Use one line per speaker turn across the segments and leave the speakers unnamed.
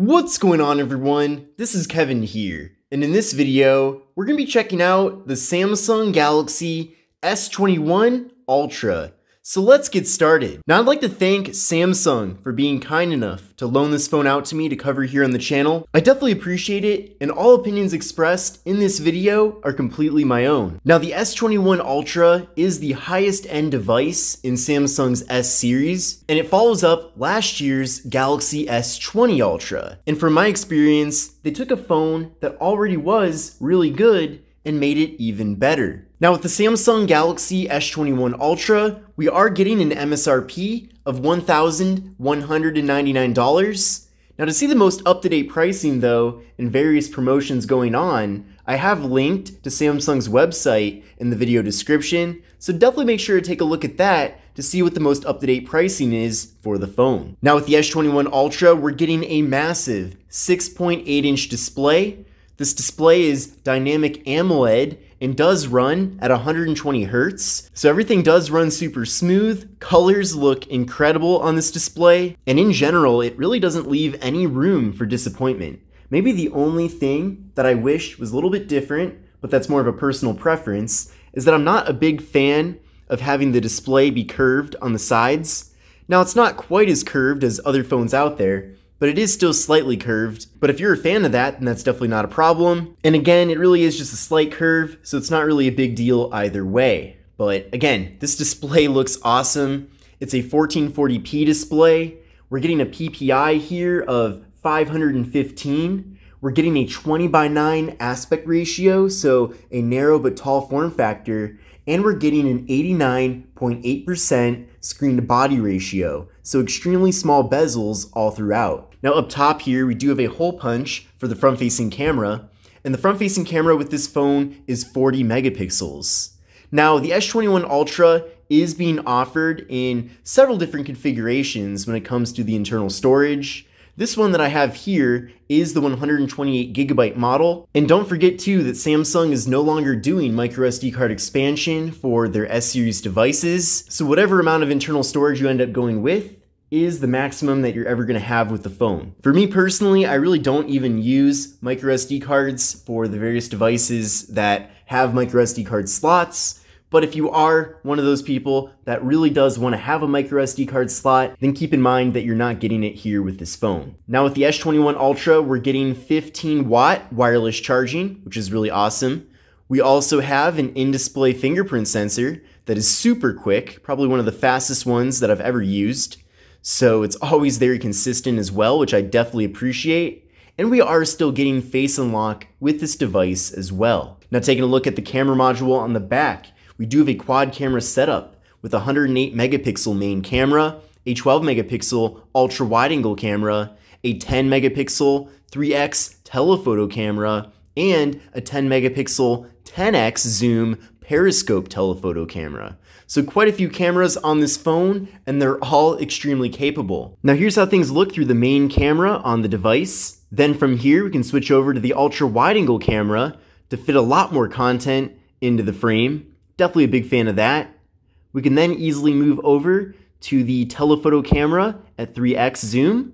What's going on, everyone? This is Kevin here, and in this video, we're going to be checking out the Samsung Galaxy S21 Ultra. So let's get started. Now I'd like to thank Samsung for being kind enough to loan this phone out to me to cover here on the channel. I definitely appreciate it, and all opinions expressed in this video are completely my own. Now the S21 Ultra is the highest end device in Samsung's S series, and it follows up last year's Galaxy S20 Ultra. And from my experience, they took a phone that already was really good and made it even better. Now with the Samsung Galaxy S21 Ultra, we are getting an MSRP of $1,199. Now to see the most up-to-date pricing though, and various promotions going on, I have linked to Samsung's website in the video description, so definitely make sure to take a look at that to see what the most up-to-date pricing is for the phone. Now with the S21 Ultra, we're getting a massive 6.8-inch display. This display is dynamic AMOLED and does run at 120 Hz. So everything does run super smooth, colors look incredible on this display, and in general, it really doesn't leave any room for disappointment. Maybe the only thing that I wish was a little bit different, but that's more of a personal preference, is that I'm not a big fan of having the display be curved on the sides. Now it's not quite as curved as other phones out there, but it is still slightly curved. But if you're a fan of that, then that's definitely not a problem. And again, it really is just a slight curve, so it's not really a big deal either way. But again, this display looks awesome. It's a 1440p display. We're getting a PPI here of 515. We're getting a 20:9 aspect ratio, so a narrow but tall form factor. And we're getting an 89.8% screen to body ratio, so extremely small bezels all throughout. Now up top here, we do have a hole punch for the front-facing camera, and the front-facing camera with this phone is 40 megapixels. Now the S21 Ultra is being offered in several different configurations when it comes to the internal storage. This one that I have here is the 128GB model. And don't forget too that Samsung is no longer doing microSD card expansion for their S series devices. So whatever amount of internal storage you end up going with is the maximum that you're ever going to have with the phone. For me personally, I really don't even use microSD cards for the various devices that have microSD card slots. But if you are one of those people that really does want to have a microSD card slot, then keep in mind that you're not getting it here with this phone. Now with the S21 Ultra, we're getting 15-watt wireless charging, which is really awesome. We also have an in-display fingerprint sensor that is super quick, probably one of the fastest ones that I've ever used. So it's always very consistent as well, which I definitely appreciate. And we are still getting Face Unlock with this device as well. Now taking a look at the camera module on the back, we do have a quad camera setup with a 108 megapixel main camera, a 12 megapixel ultra wide angle camera, a 10 megapixel 3x telephoto camera, and a 10 megapixel 10x zoom periscope telephoto camera. So quite a few cameras on this phone, and they're all extremely capable. Now here's how things look through the main camera on the device. Then from here, we can switch over to the ultra wide angle camera to fit a lot more content into the frame. Definitely a big fan of that. We can then easily move over to the telephoto camera at 3x zoom.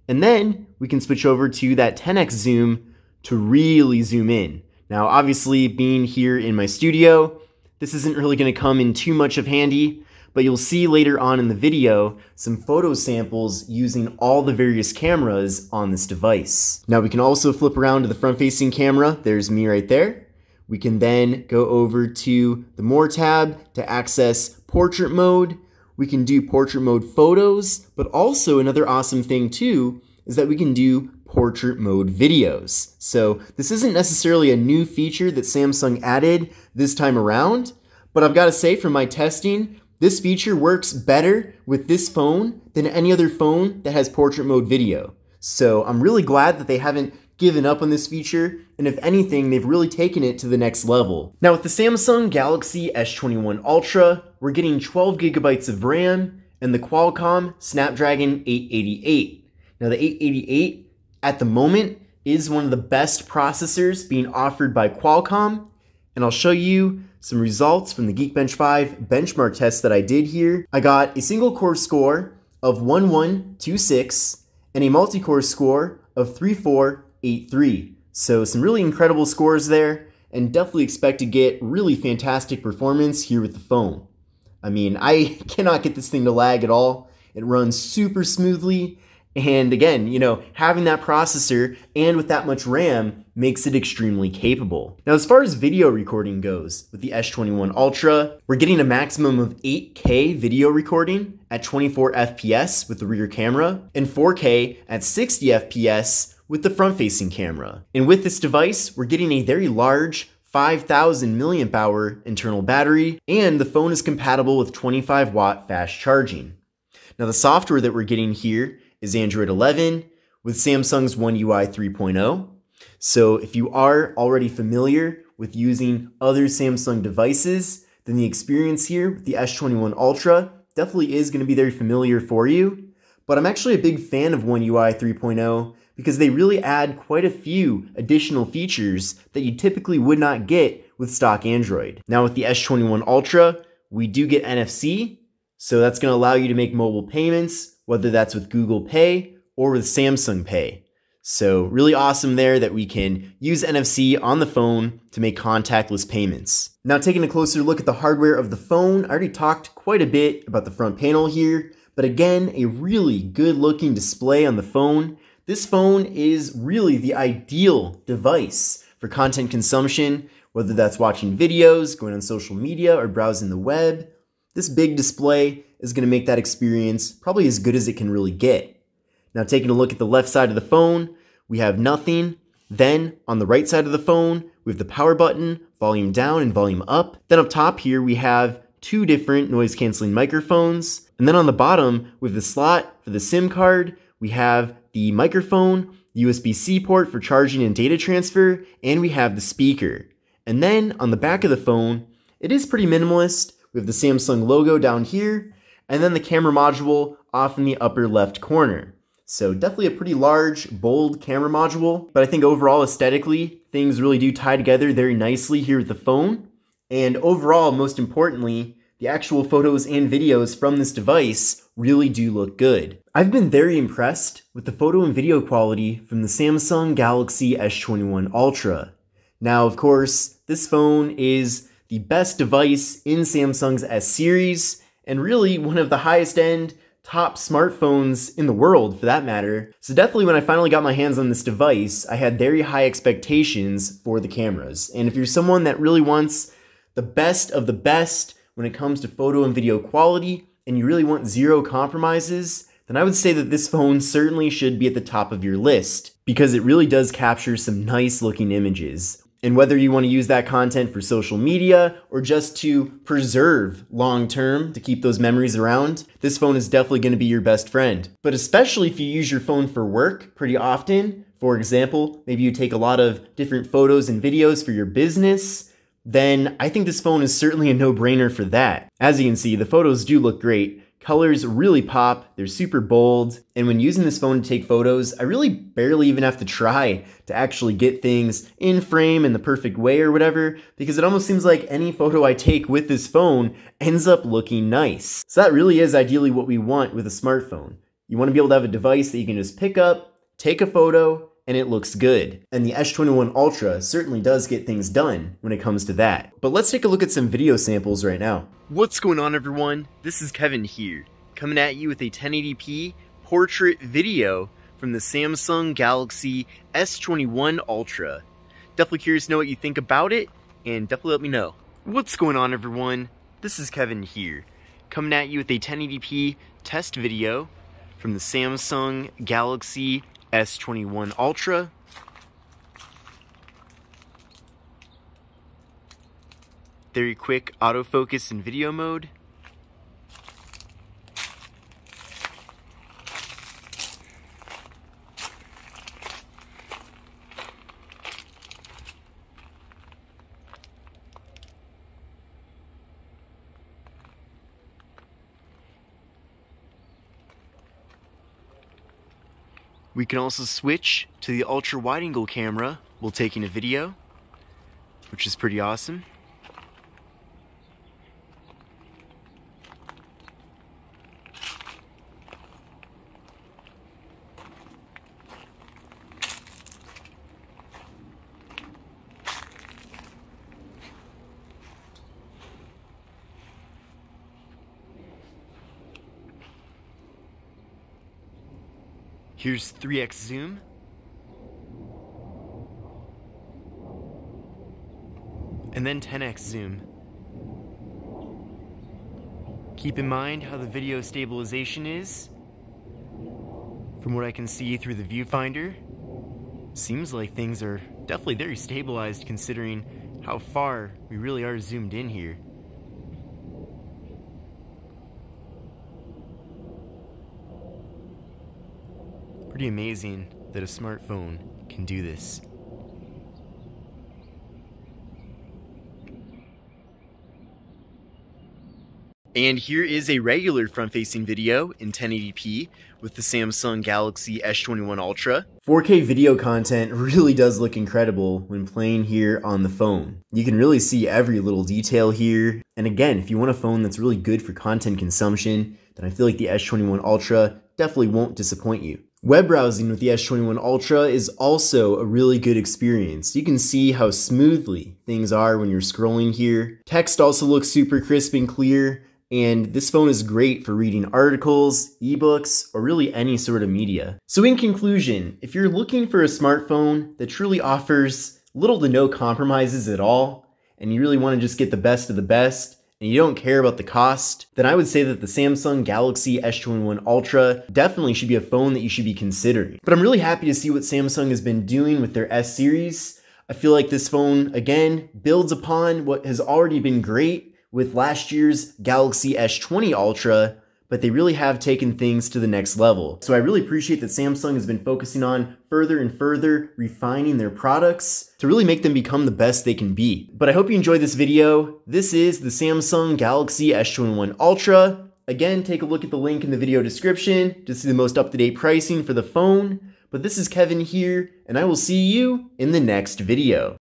And then we can switch over to that 10x zoom to really zoom in. Now, obviously being here in my studio, this isn't really going to come in too much of handy, but you'll see later on in the video some photo samples using all the various cameras on this device. Now we can also flip around to the front-facing camera. There's me right there. We can then go over to the More tab to access portrait mode. We can do portrait mode photos, but also another awesome thing too is that we can do portrait mode videos. So this isn't necessarily a new feature that Samsung added this time around, but I've got to say from my testing, this feature works better with this phone than any other phone that has portrait mode video. So I'm really glad that they haven't given up on this feature, and if anything, they've really taken it to the next level. Now with the Samsung Galaxy S21 Ultra, we're getting 12 gigabytes of RAM and the Qualcomm Snapdragon 888. Now the 888 at the moment is one of the best processors being offered by Qualcomm, and I'll show you some results from the Geekbench 5 benchmark test that I did here. I got a single core score of 1126 and a multi-core score of 3483. So some really incredible scores there, and definitely expect to get really fantastic performance here with the phone. I mean, I cannot get this thing to lag at all. It runs super smoothly. And again, having that processor and with that much RAM makes it extremely capable. Now, as far as video recording goes, with the S21 Ultra, we're getting a maximum of 8K video recording at 24 FPS with the rear camera and 4K at 60 FPS with the front-facing camera. And with this device, we're getting a very large 5,000 milliamp hour internal battery, and the phone is compatible with 25 watt fast charging. Now, the software that we're getting here is Android 11 with Samsung's One UI 3.0. So if you are already familiar with using other Samsung devices, then the experience here with the S21 Ultra definitely is going to be very familiar for you. But I'm actually a big fan of One UI 3.0 because they really add quite a few additional features that you typically would not get with stock Android. Now with the S21 Ultra, we do get NFC, so that's going to allow you to make mobile payments, whether that's with Google Pay or with Samsung Pay. So really awesome there that we can use NFC on the phone to make contactless payments. Now taking a closer look at the hardware of the phone, I already talked quite a bit about the front panel here, but again, a really good looking display on the phone. This phone is really the ideal device for content consumption, whether that's watching videos, going on social media, or browsing the web. This big display is going to make that experience probably as good as it can really get. Now taking a look at the left side of the phone, we have nothing. Then on the right side of the phone, we have the power button, volume down and volume up. Then up top here, we have two different noise canceling microphones. And then on the bottom, with the slot for the SIM card, we have the microphone, USB-C port for charging and data transfer, and we have the speaker. And then on the back of the phone, it is pretty minimalist. We have the Samsung logo down here, and then the camera module off in the upper left corner. So definitely a pretty large, bold camera module, but I think overall aesthetically, things really do tie together very nicely here with the phone. And overall, most importantly, the actual photos and videos from this device really do look good. I've been very impressed with the photo and video quality from the Samsung Galaxy S21 Ultra. Now, of course, this phone is the best device in Samsung's S series, and really one of the highest end top smartphones in the world for that matter. So definitely when I finally got my hands on this device, I had very high expectations for the cameras. And if you're someone that really wants the best of the best when it comes to photo and video quality, and you really want zero compromises, then I would say that this phone certainly should be at the top of your list, because it really does capture some nice looking images. And whether you want to use that content for social media or just to preserve long term to keep those memories around, this phone is definitely going to be your best friend. But especially if you use your phone for work pretty often, for example, maybe you take a lot of different photos and videos for your business, then I think this phone is certainly a no-brainer for that. As you can see, the photos do look great. Colors really pop, they're super bold, and when using this phone to take photos, I really barely even have to try to actually get things in frame in the perfect way or whatever, because it almost seems like any photo I take with this phone ends up looking nice. So that really is ideally what we want with a smartphone. You want to be able to have a device that you can just pick up, take a photo, and it looks good. And the S21 Ultra certainly does get things done when it comes to that. But let's take a look at some video samples right now. What's going on, everyone? This is Kevin here, coming at you with a 1080p portrait video from the Samsung Galaxy S21 Ultra. Definitely curious to know what you think about it, and definitely let me know. What's going on, everyone? This is Kevin here, coming at you with a 1080p test video from the Samsung Galaxy S21 Ultra. Very quick autofocus in video mode. We can also switch to the ultra wide angle camera while taking a video, which is pretty awesome. Here's 3x zoom. And then 10x zoom. Keep in mind how the video stabilization is. From what I can see through the viewfinder, seems like things are definitely very stabilized considering how far we really are zoomed in here. Pretty amazing that a smartphone can do this. And here is a regular front-facing video in 1080p with the Samsung Galaxy S21 Ultra. 4K video content really does look incredible when playing here on the phone. You can really see every little detail here. And again, if you want a phone that's really good for content consumption, then I feel like the S21 Ultra definitely won't disappoint you. Web browsing with the S21 Ultra is also a really good experience. You can see how smoothly things are when you're scrolling here. Text also looks super crisp and clear. And this phone is great for reading articles, ebooks, or really any sort of media. So in conclusion, if you're looking for a smartphone that truly offers little to no compromises at all, and you really want to just get the best of the best, and you don't care about the cost, then I would say that the Samsung Galaxy S21 Ultra definitely should be a phone that you should be considering. But I'm really happy to see what Samsung has been doing with their S series. I feel like this phone, again, builds upon what has already been great with last year's Galaxy S20 Ultra, but they really have taken things to the next level. So I really appreciate that Samsung has been focusing on further and further refining their products to really make them become the best they can be. But I hope you enjoyed this video. This is the Samsung Galaxy S21 Ultra. Again, take a look at the link in the video description to see the most up-to-date pricing for the phone. But this is Kevin here, and I will see you in the next video.